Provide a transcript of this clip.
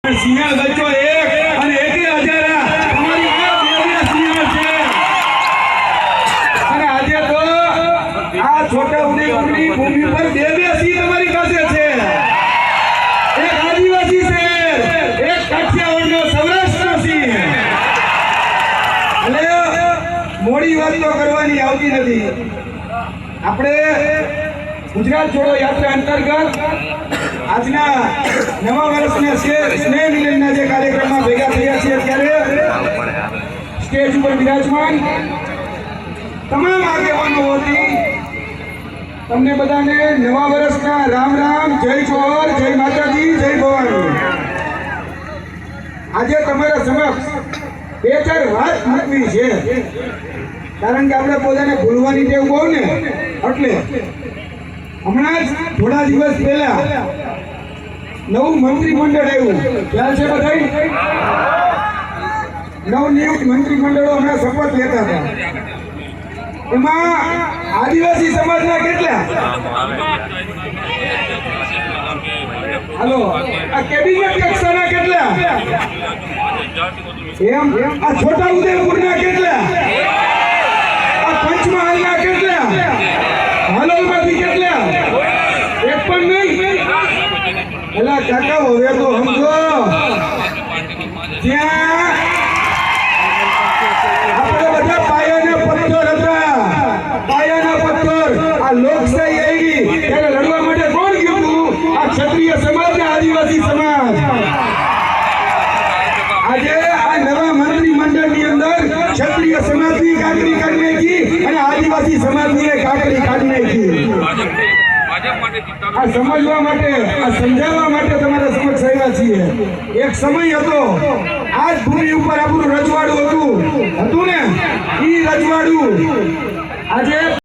સિંહણ બચ્ચો એક અને એકે હજારા તમારી આ દેવીના સિંહણ છે અને આજે તો આ છોટા ઉદેપુરની ભૂમિ પર બે સિંહ તમારી પાસે છે। એક આદિવાસી શેર, એક કાઠિયાવાડનો સૌરાષ્ટ્રનો સિંહ। એટલે મોડી વાત તો કરવાની આવતી નથી। આપણે ગુજરાત જોડો યાત્રા અંતર્ગત આજના નવા વર્ષના સ્નેહ મિલનના જે કાર્યક્રમમાં ભેગા થયા છીએ ત્યારે સ્ટેજ ઉપર બિરાજમાન તમામ આગેવાનો વતી તમને બધાને નવા વર્ષના રામ રામ, જય જોહર, જય માતાજી, જય ભવાની। આજે તમારા સમક્ષ બે ચાર વાત મૂકવી છે, કારણ કે આપણે પોતાને ભૂલવાની ટેવ બહુ ને, એટલે હમણાં જ થોડા દિવસ પહેલા નવું મંત્રીમંડળ આવ્યું, ખ્યાલ છે બધાય? નવનિયુક્ત મંત્રીમંડળો હમણાં શપથ લેતા હતા। એમાં આદિવાસી સમાજના કેટલા? હાલો, આ કેબિનેટ કક્ષાના કેટલા? એમ આ છોટા ઉદેપુરના કેટલા? આ પંચમહાલના કેટલા? હાલોલમાંથી કેટલા? એક પણ નહીં। એલા કાકા હવે તો સમજો, જ્યાં આપણે બધા પાયાના પથ્થર હતા, પાયાના પથ્થર, આ લોકશાહી આવી ત્યારે લડવા માટે કોણ ગયું હતું? આ ક્ષત્રિય સમાજ ને આદિવાસી સમાજ। આજે આ નવા મંત્રીમંડળની અંદર ક્ષત્રિય સમાજની કાકરી કાઢી નાખી અને આદિવાસી સમાજની કાકરી કાઢી નાખી। આ સમજવા માટે, આ સમજાવવા માટે તમારા સમક્ષ આવ્યા છીએ। એક સમય હતો, આજ ભૂમિ ઉપર આપણું રજવાડું હતું ને, ઈ રજવાડું આજે